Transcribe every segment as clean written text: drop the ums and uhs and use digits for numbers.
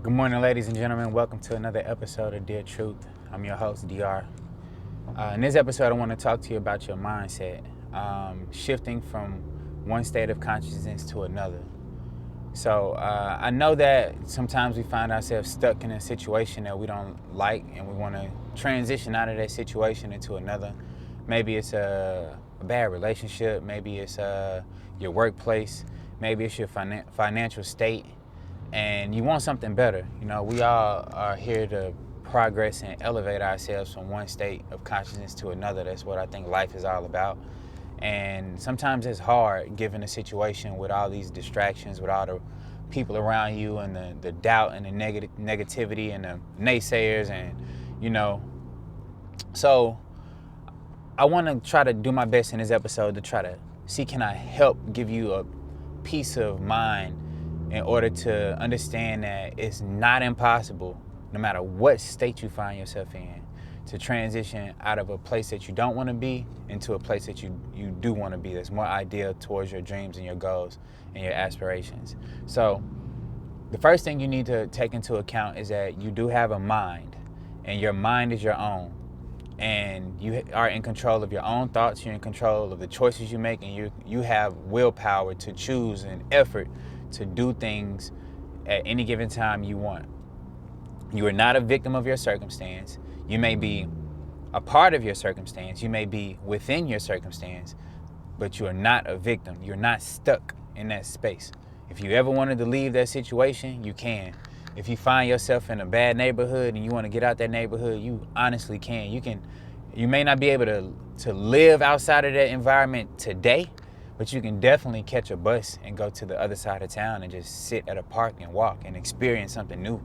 Good morning, ladies and gentlemen. Welcome to another episode of De.aR Truth. I'm your host, De.aR. In this episode, I want to talk to you about your mindset, shifting from one state of consciousness to another. So I know that sometimes we find ourselves stuck in a situation that we don't like, and we want to transition out of that situation into another. Maybe it's a bad relationship. Maybe it's your workplace. Maybe it's your financial state, and you want something better. You know, we all are here to progress and elevate ourselves from one state of consciousness to another. That's what I think life is all about. And sometimes it's hard given the situation with all these distractions, with all the people around you, and the doubt and the negativity and the naysayers, and so I want to try to do my best in this episode to try to see, can I help give you a peace of mind in order to understand that it's not impossible, no matter what state you find yourself in, to transition out of a place that you don't want to be into a place that you do want to be, that's more ideal towards your dreams and your goals and your aspirations. So the first thing you need to take into account is that you do have a mind, and your mind is your own. And you are in control of your own thoughts, you're in control of the choices you make, and you have willpower to choose and effort to do things at any given time you want. You are not a victim of your circumstance. You may be a part of your circumstance, you may be within your circumstance, but you are not a victim. You're not stuck in that space. If you ever wanted to leave that situation, you can. If you find yourself in a bad neighborhood and you want to get out that neighborhood, you honestly can. You may not be able to live outside of that environment today, but you can definitely catch a bus and go to the other side of town and just sit at a park and walk and experience something new.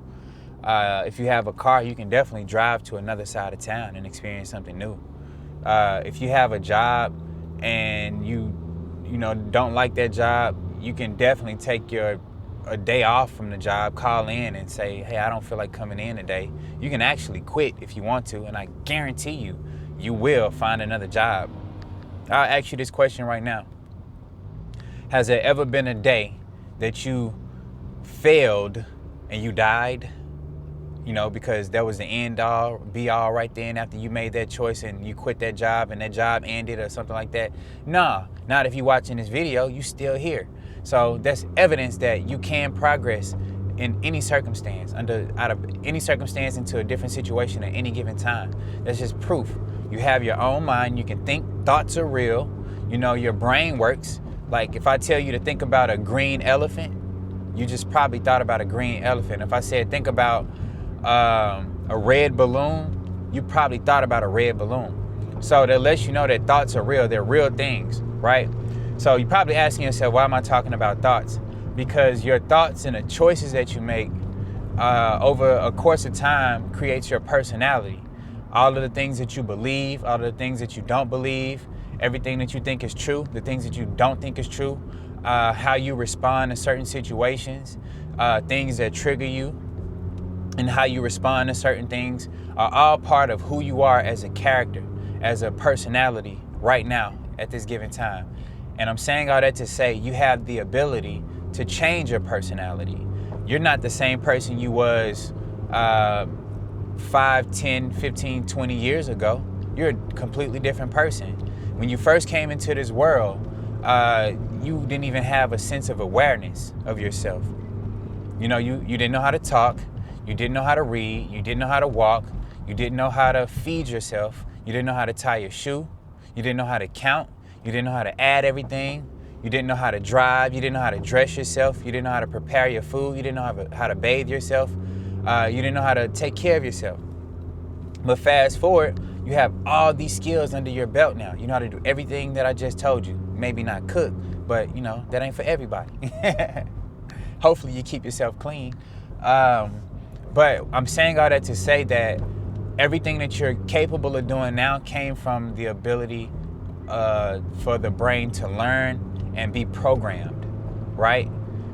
If you have a car, you can definitely drive to another side of town and experience something new. If you have a job and you don't like that job, you can definitely take a day off from the job, call in and say, hey, I don't feel like coming in today. You can actually quit if you want to, and I guarantee you will find another job. I'll ask you this question right now. Has there ever been a day that you failed and you died? Because that was the end all be all right then after you made that choice and you quit that job and that job ended or something like that? Nah, not if you're watching this video, you still here. So that's evidence that you can progress in any circumstance, out of any circumstance into a different situation at any given time. That's just proof. You have your own mind, you can think, thoughts are real, your brain works. Like if I tell you to think about a green elephant, you just probably thought about a green elephant. If I said think about a red balloon, you probably thought about a red balloon. So that lets you know that thoughts are real. They're real things, right? So you're probably asking yourself, why am I talking about thoughts? Because your thoughts and the choices that you make over a course of time creates your personality. All of the things that you believe, all of the things that you don't believe, everything that you think is true, the things that you don't think is true, how you respond to certain situations, things that trigger you, and how you respond to certain things are all part of who you are as a character, as a personality right now at this given time. And I'm saying all that to say you have the ability to change your personality. You're not the same person you was 5, 10, 15, 20 years ago. You're a completely different person. When you first came into this world, you didn't even have a sense of awareness of yourself. You didn't know how to talk. You didn't know how to read. You didn't know how to walk. You didn't know how to feed yourself. You didn't know how to tie your shoe. You didn't know how to count. You didn't know how to add everything. You didn't know how to drive. You didn't know how to dress yourself. You didn't know how to prepare your food. You didn't know how to bathe yourself. You didn't know how to take care of yourself. But fast forward, you have all these skills under your belt now. You know how to do everything that I just told you. Maybe not cook, but that ain't for everybody. Hopefully you keep yourself clean. But I'm saying all that to say that everything that you're capable of doing now came from the ability for the brain to learn and be programmed, right?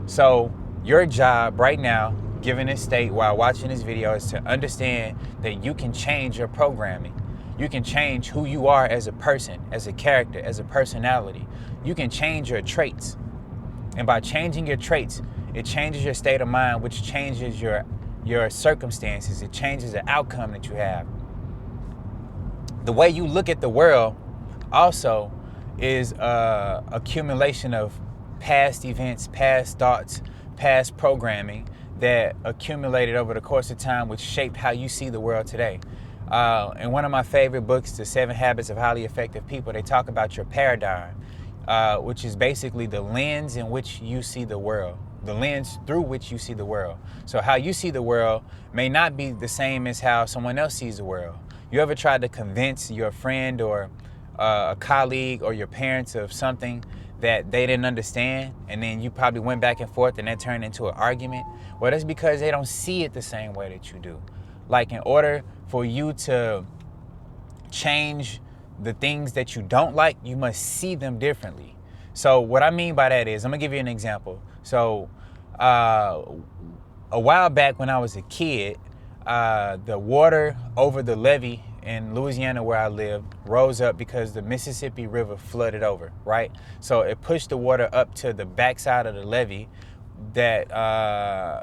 So your job right now, given this state while watching this video, is to understand that you can change your programming. You can change who you are as a person, as a character, as a personality. You can change your traits. And by changing your traits, it changes your state of mind, which changes your your circumstances. It changes the outcome that you have. The way you look at the world also is a accumulation of past events, past thoughts, past programming that accumulated over the course of time, which shaped how you see the world today. In one of my favorite books, The 7 Habits of Highly Effective People, they talk about your paradigm, which is basically the lens in which you see the world, the lens through which you see the world. So how you see the world may not be the same as how someone else sees the world. You ever tried to convince your friend or a colleague or your parents of something that they didn't understand, and then you probably went back and forth and that turned into an argument? Well, that's because they don't see it the same way that you do. Like, in order for you to change the things that you don't like, you must see them differently. So what I mean by that is, I'm gonna give you an example. So a while back when I was a kid, the water over the levee in Louisiana where I lived rose up because the Mississippi River flooded over, right? So it pushed the water up to the backside of the levee that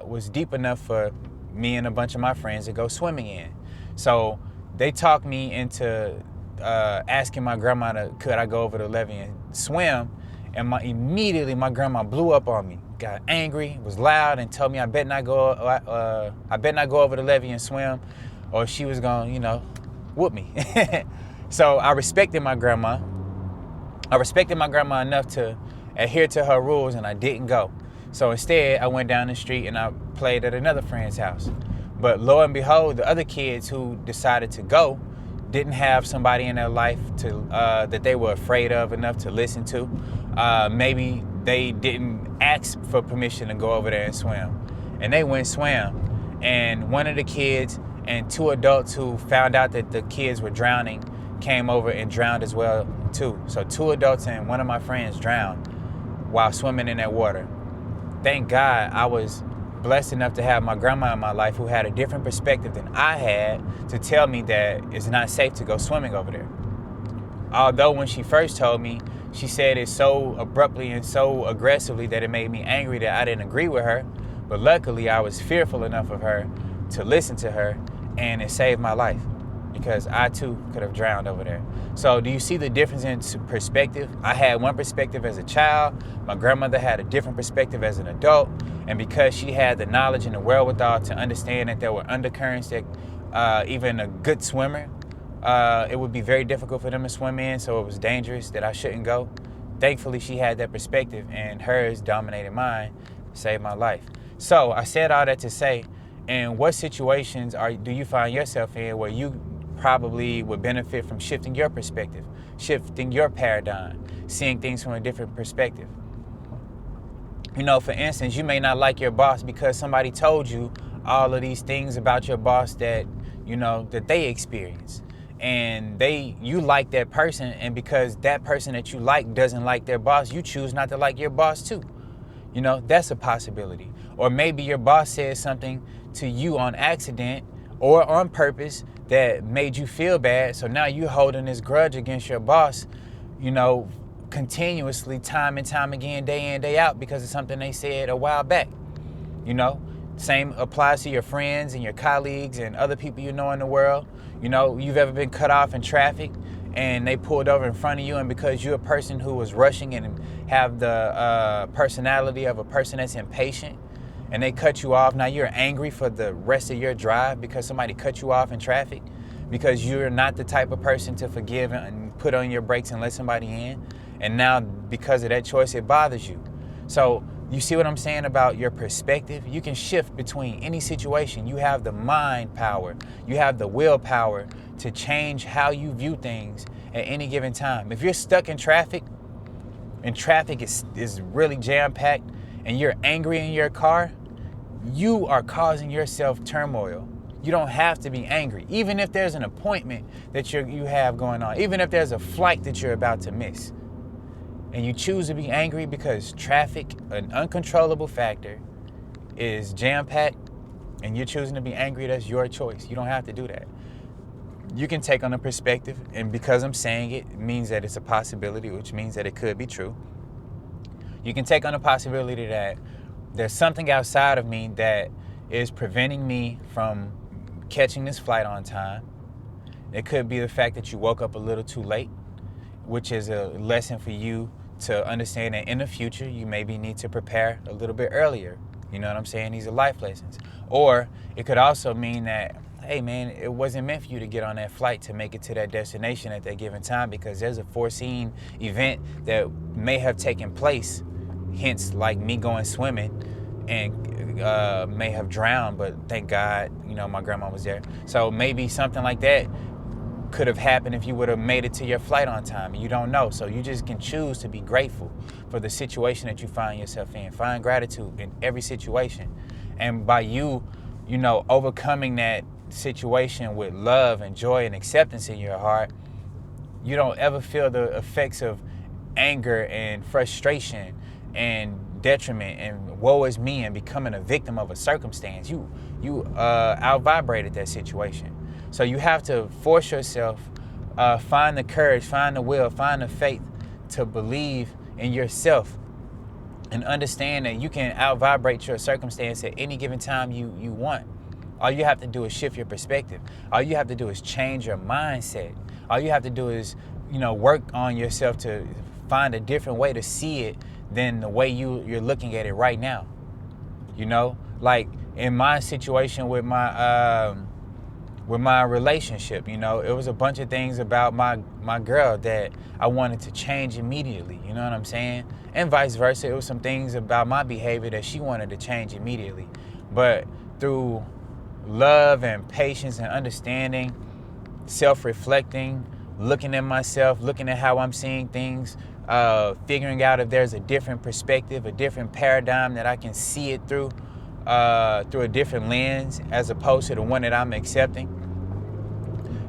was deep enough for me and a bunch of my friends to go swimming in. So they talked me into asking my grandma could I go over the levee and swim, and immediately my grandma blew up on me, got angry, was loud, and told me I bet not go over the levee and swim, or she was gonna, whoop me. So I respected my grandma. I respected my grandma enough to adhere to her rules, and I didn't go. So instead, I went down the street and I played at another friend's house. But lo and behold, the other kids who decided to go didn't have somebody in their life that they were afraid of enough to listen to. Maybe they didn't ask for permission to go over there and swim. And they went swam. And one of the kids and 2 adults who found out that the kids were drowning came over and drowned as well too. So 2 adults and one of my friends drowned while swimming in that water. Thank God I was blessed enough to have my grandma in my life who had a different perspective than I had to tell me that it's not safe to go swimming over there. Although when she first told me, she said it so abruptly and so aggressively that it made me angry that I didn't agree with her. But luckily I was fearful enough of her to listen to her, and it saved my life because I too could have drowned over there. So do you see the difference in perspective? I had one perspective as a child. My grandmother had a different perspective as an adult. And because she had the knowledge and the wherewithal to understand that there were undercurrents that even a good swimmer, it would be very difficult for them to swim in, so it was dangerous that I shouldn't go. Thankfully, she had that perspective, and hers dominated mine, saved my life. So I said all that to say, in what situations do you find yourself in where you probably would benefit from shifting your perspective, shifting your paradigm, seeing things from a different perspective? For instance, you may not like your boss because somebody told you all of these things about your boss that, that they experience. And you like that person, and because that person that you like doesn't like their boss, you choose not to like your boss too. That's a possibility. Or maybe your boss said something to you on accident or on purpose that made you feel bad. So now you're holding this grudge against your boss, continuously, time and time again, day in, day out, because of something they said a while back. Same applies to your friends and your colleagues and other people you know in the world. You've ever been cut off in traffic and they pulled over in front of you, and because you're a person who was rushing and have the personality of a person that's impatient, and they cut you off, now you're angry for the rest of your drive because somebody cut you off in traffic, because you're not the type of person to forgive and put on your brakes and let somebody in. And now because of that choice, it bothers you. So you see what I'm saying about your perspective? You can shift between any situation. You have the mind power. You have the willpower to change how you view things at any given time. If you're stuck in traffic, and traffic is really jam-packed, and you're angry in your car, you are causing yourself turmoil. You don't have to be angry. Even if there's an appointment that you have going on, even if there's a flight that you're about to miss, and you choose to be angry because traffic, an uncontrollable factor, is jam-packed, and you're choosing to be angry, that's your choice. You don't have to do that. You can take on a perspective, and because I'm saying it means that it's a possibility, which means that it could be true. You can take on a possibility that there's something outside of me that is preventing me from catching this flight on time. It could be the fact that you woke up a little too late, which is a lesson for you to understand that in the future you maybe need to prepare a little bit earlier. You know what I'm saying? These are life lessons. Or it could also mean that, hey man, it wasn't meant for you to get on that flight to make it to that destination at that given time, because there's a foreseen event that may have taken place, hence like me going swimming and may have drowned, but thank God, you know, my grandma was there. So maybe something like that could have happened if you would have made it to your flight on time. You don't know. So you just can choose to be grateful for the situation that you find yourself in. Find gratitude in every situation. And by you know, overcoming that situation with love and joy and acceptance in your heart, you don't ever feel the effects of anger and frustration and detriment and woe is me and becoming a victim of a circumstance. You out-vibrated that situation. So you have to force yourself, find the courage, find the will, find the faith to believe in yourself and understand that you can out-vibrate your circumstance at any given time you want. All you have to do is shift your perspective. All you have to do is change your mindset. All you have to do is, you know, work on yourself to find a different way to see it than the way you're looking at it right now. You know, like in my situation with my relationship, you know, it was a bunch of things about my girl that I wanted to change immediately. You know what I'm saying? And vice versa. It was some things about my behavior that she wanted to change immediately. But through love and patience and understanding, self-reflecting, looking at myself, looking at how I'm seeing things, figuring out if there's a different perspective, a different paradigm that I can see it through a different lens as opposed to the one that I'm accepting,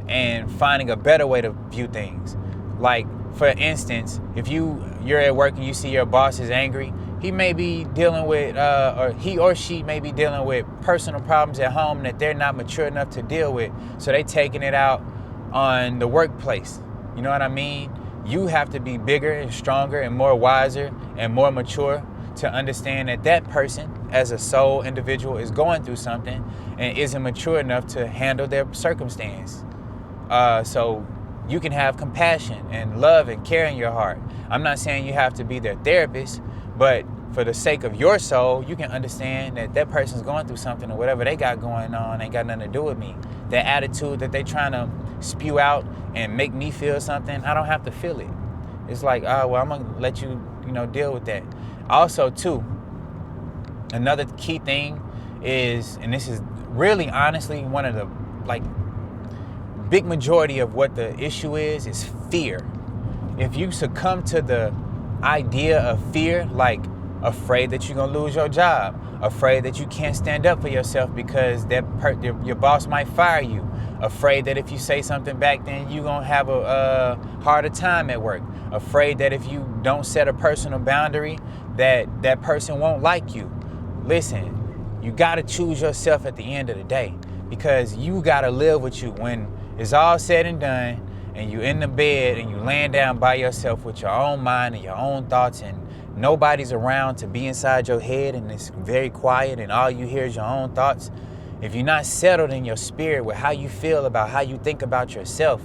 and finding a better way to view things. Like, for instance, if you're at work and you see your boss is angry, he may be dealing with, or he or she may be dealing with personal problems at home that they're not mature enough to deal with. So they taking it out on the workplace. You know what I mean? You have to be bigger and stronger and more wiser and more mature to understand that that person, as a sole individual, is going through something and isn't mature enough to handle their circumstance. So you can have compassion and love and care in your heart. I'm not saying you have to be their therapist, but for the sake of your soul, you can understand that that person's going through something, or whatever they got going on ain't got nothing to do with me. That attitude that they trying to spew out and make me feel something, I don't have to feel it. It's like, well, I'm going to let you, deal with that. Also, too, another key thing is, and this is really honestly one of the, big majority of what the issue is fear. If you succumb to the idea of fear, like afraid that you're gonna lose your job, afraid that you can't stand up for yourself because your boss might fire you, afraid that if you say something back then you're gonna have a harder time at work, afraid that if you don't set a personal boundary that person won't like you. Listen, you gotta choose yourself at the end of the day, because you gotta live with you when it's all said and done, and you in the bed and you laying down by yourself with your own mind and your own thoughts, and nobody's around to be inside your head, and it's very quiet and all you hear is your own thoughts. If you're not settled in your spirit with how you feel about how you think about yourself,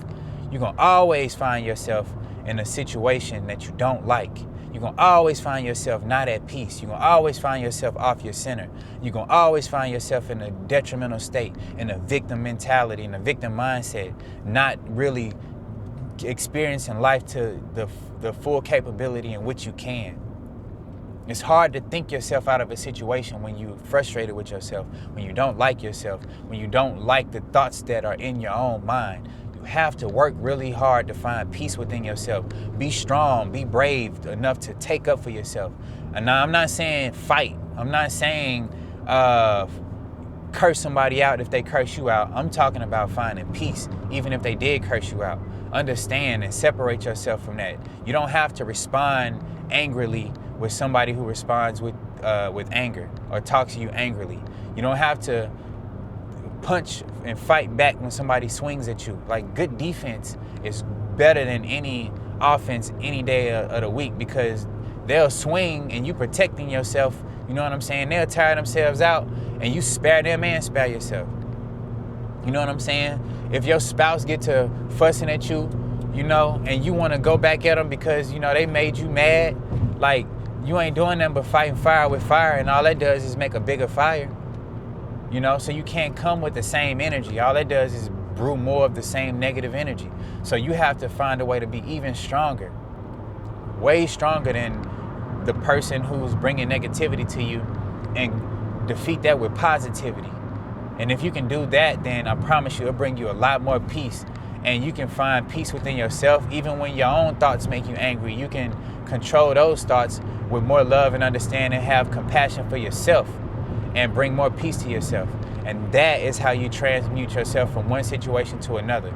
you're gonna always find yourself in a situation that you don't like. You're gonna always find yourself not at peace. You're gonna always find yourself off your center. You're gonna always find yourself in a detrimental state, in a victim mentality, in a victim mindset, not really experiencing life to the full capability in which you can. It's hard to think yourself out of a situation when you're frustrated with yourself, when you don't like yourself, when you don't like the thoughts that are in your own mind. You have to work really hard to find peace within yourself. Be strong, be brave enough to take up for yourself. And now I'm not saying fight. I'm not saying curse somebody out if they curse you out. I'm talking about finding peace, even if they did curse you out. Understand and separate yourself from that. You don't have to respond angrily with somebody who responds with anger or talks to you angrily. You don't have to punch and fight back when somebody swings at you. Like, good defense is better than any offense any day of the week, because they'll swing and you protecting yourself You know what I'm saying? They'll tire themselves out, and you spare them and spare yourself. You know what I'm saying? If your spouse get to fussing at you, you know, and you want to go back at them because, you know, they made you mad, like, you ain't doing nothing but fighting fire with fire, and all that does is make a bigger fire. You know, so you can't come with the same energy. All that does is brew more of the same negative energy. So you have to find a way to be even stronger, way stronger than the person who's bringing negativity to you, and defeat that with positivity. And if you can do that, then I promise you it'll bring you a lot more peace. And you can find peace within yourself. Even when your own thoughts make you angry, you can control those thoughts with more love and understanding, have compassion for yourself, and bring more peace to yourself. And that is how you transmute yourself from one situation to another.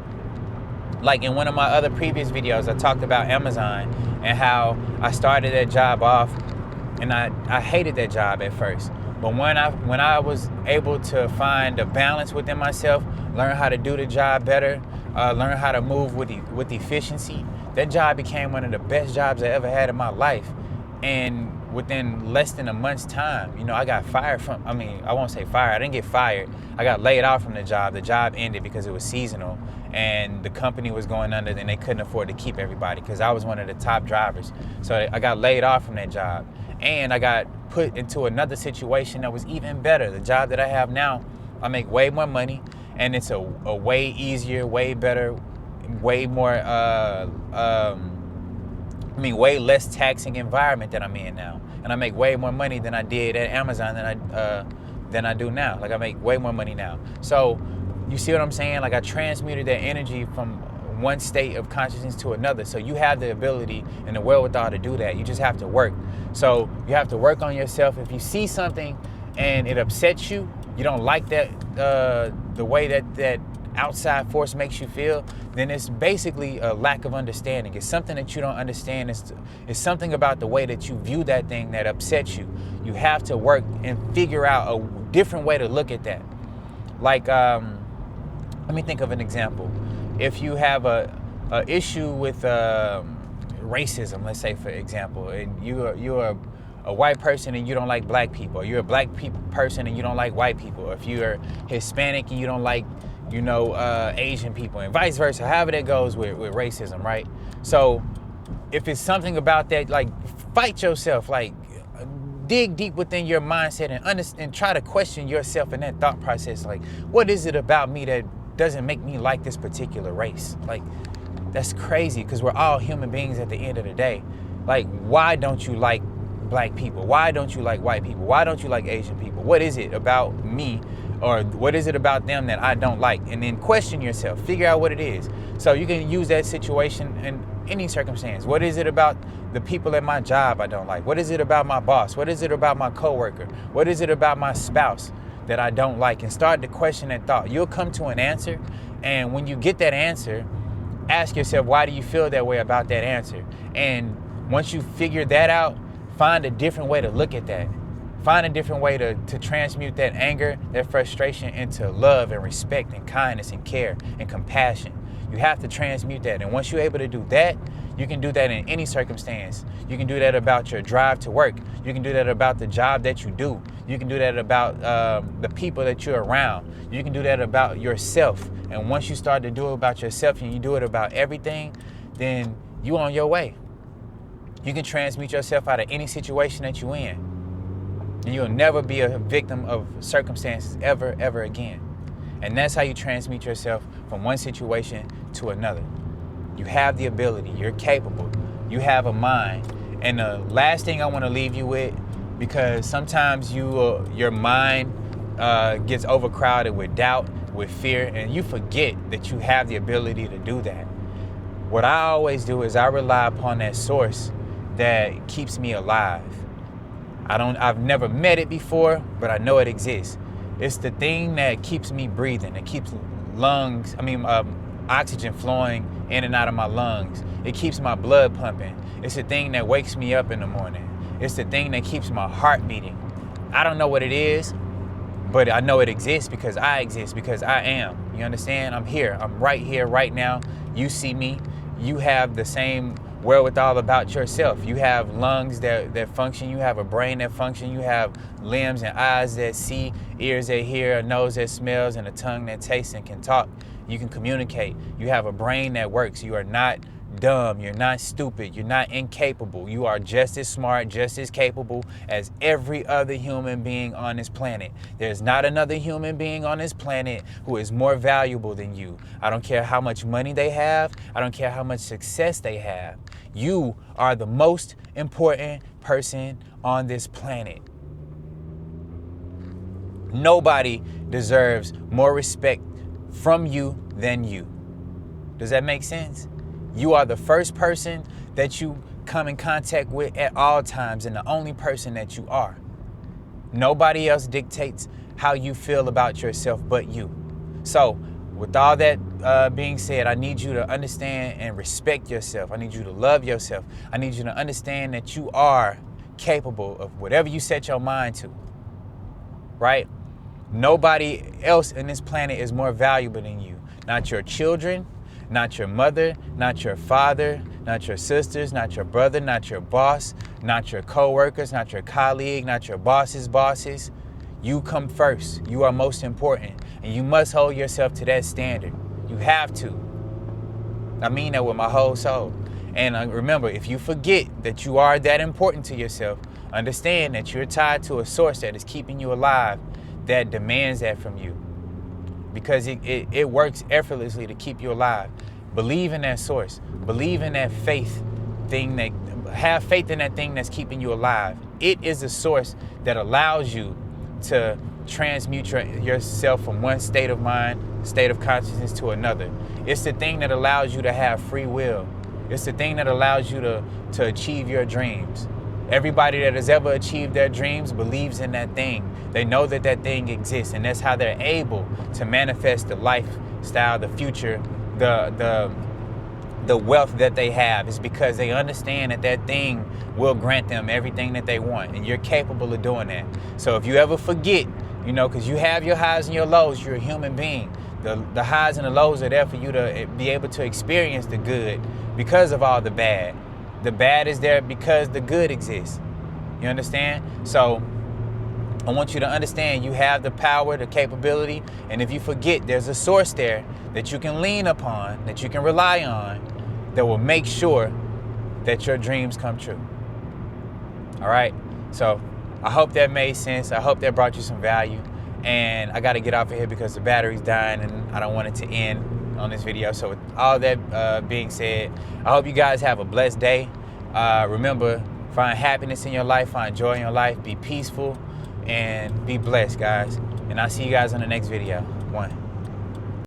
Like in one of my other previous videos, I talked about Amazon and how I started that job off, and I hated that job at first. But when I was able to find a balance within myself, learn how to do the job better, learn how to move with efficiency, that job became one of the best jobs I ever had in my life. And within less than a month's time, you know, I got fired from, I won't say fired, I didn't get fired. I got laid off from the job. The job ended because it was seasonal and the company was going under and they couldn't afford to keep everybody because I was one of the top drivers. So I got laid off from that job. And I got put into another situation that was even better. The job that I have now, I make way more money, and it's a way easier, way better, way more, way less taxing environment that I'm in now. And I make way more money than I did at Amazon than I do now. Like, I make way more money now. So you see what I'm saying? Like, I transmuted that energy from one state of consciousness to another. So you have the ability and the wherewithal to do that. You just have to work. So you have to work on yourself. If you see something and it upsets you, you don't like that, the way that outside force makes you feel, then it's basically a lack of understanding. It's something that you don't understand. It's something about the way that you view that thing that upsets you. You have to work and figure out a different way to look at that. Like, let me think of an example. If you have a issue with racism, let's say for example, and you're a white person and you don't like black people, or you're a black person and you don't like white people, or if you're Hispanic and you don't like, you know, Asian people, and vice versa, however that goes with racism, right? So if it's something about that, like, fight yourself, like dig deep within your mindset and try to question yourself in that thought process. Like, what is it about me that doesn't make me like this particular race? Like, that's crazy, because we're all human beings at the end of the day. Like, why don't you like black people? Why don't you like white people? Why don't you like Asian people? What is it about me, or what is it about them that I don't like? And then question yourself, figure out what it is. So you can use that situation in any circumstance. What is it about the people at my job I don't like? What is it about my boss? What is it about my coworker? What is it about my spouse that I don't like? And start to question that thought. You'll come to an answer, and when you get that answer, ask yourself, why do you feel that way about that answer? And once you figure that out, find a different way to look at that. Find a different way to transmute that anger, that frustration into love and respect and kindness and care and compassion. You have to transmute that. And once you're able to do that, you can do that in any circumstance. You can do that about your drive to work. You can do that about the job that you do. You can do that about the people that you're around. You can do that about yourself. And once you start to do it about yourself and you do it about everything, then you on your way. You can transmute yourself out of any situation that you're in. And you'll never be a victim of circumstances ever, ever again. And that's how you transmute yourself from one situation to another. You have the ability. You're capable. You have a mind. And the last thing I want to leave you with, because sometimes your mind gets overcrowded with doubt, with fear, and you forget that you have the ability to do that. What I always do is I rely upon that source that keeps me alive. I've never met it before, but I know it exists. It's the thing that keeps me breathing. It keeps oxygen flowing in and out of my lungs. It keeps my blood pumping. It's the thing that wakes me up in the morning. It's the thing that keeps my heart beating. I don't know what it is, but I know it exists because I exist, because I am. You understand? I'm here. I'm right here, right now. You see me. You have the same wherewithal about yourself. You have lungs that function, you have a brain that function, you have limbs and eyes that see, ears that hear, a nose that smells, and a tongue that tastes and can talk. You can communicate. You have a brain that works. You are not dumb. You're not stupid. You're not incapable. You are just as smart, just as capable as every other human being on this planet. There's not another human being on this planet who is more valuable than you. I don't care how much money they have. I don't care how much success they have. You are the most important person on this planet. Nobody deserves more respect from you than you. Does that make sense? You are the first person that you come in contact with at all times, and the only person that you are. Nobody else dictates how you feel about yourself but you. So with all that being said, I need you to understand and respect yourself. I need you to love yourself. I need you to understand that you are capable of whatever you set your mind to, right? Nobody else in this planet is more valuable than you. Not your children, not your mother, not your father, not your sisters, not your brother, not your boss, not your co-workers, not your colleague, not your boss's bosses. You come first. You are most important. And you must hold yourself to that standard. You have to. I mean that with my whole soul. And remember, if you forget that you are that important to yourself, understand that you're tied to a source that is keeping you alive, that demands that from you. Because it works effortlessly to keep you alive. Believe in that source. Believe in that faith thing, have faith in that thing that's keeping you alive. It is a source that allows you to transmute yourself from one state of mind, state of consciousness to another. It's the thing that allows you to have free will. It's the thing that allows you to achieve your dreams. Everybody that has ever achieved their dreams believes in that thing. They know that that thing exists, and that's how they're able to manifest the lifestyle, the future, the wealth that they have. Is because they understand that that thing will grant them everything that they want, and you're capable of doing that. So if you ever forget, because you have your highs and your lows, you're a human being. The highs and the lows are there for you to be able to experience the good because of all the bad. The bad is there because the good exists. You understand? So I want you to understand you have the power, the capability, and if you forget, there's a source there that you can lean upon, that you can rely on, that will make sure that your dreams come true. All right? So I hope that made sense. I hope that brought you some value. And I got to get off of here because the battery's dying and I don't want it to end on this video. So with all that being said, I hope you guys have a blessed day. Remember, find happiness in your life, find joy in your life, be peaceful, and be blessed, guys. And I'll see you guys on the next video. 1.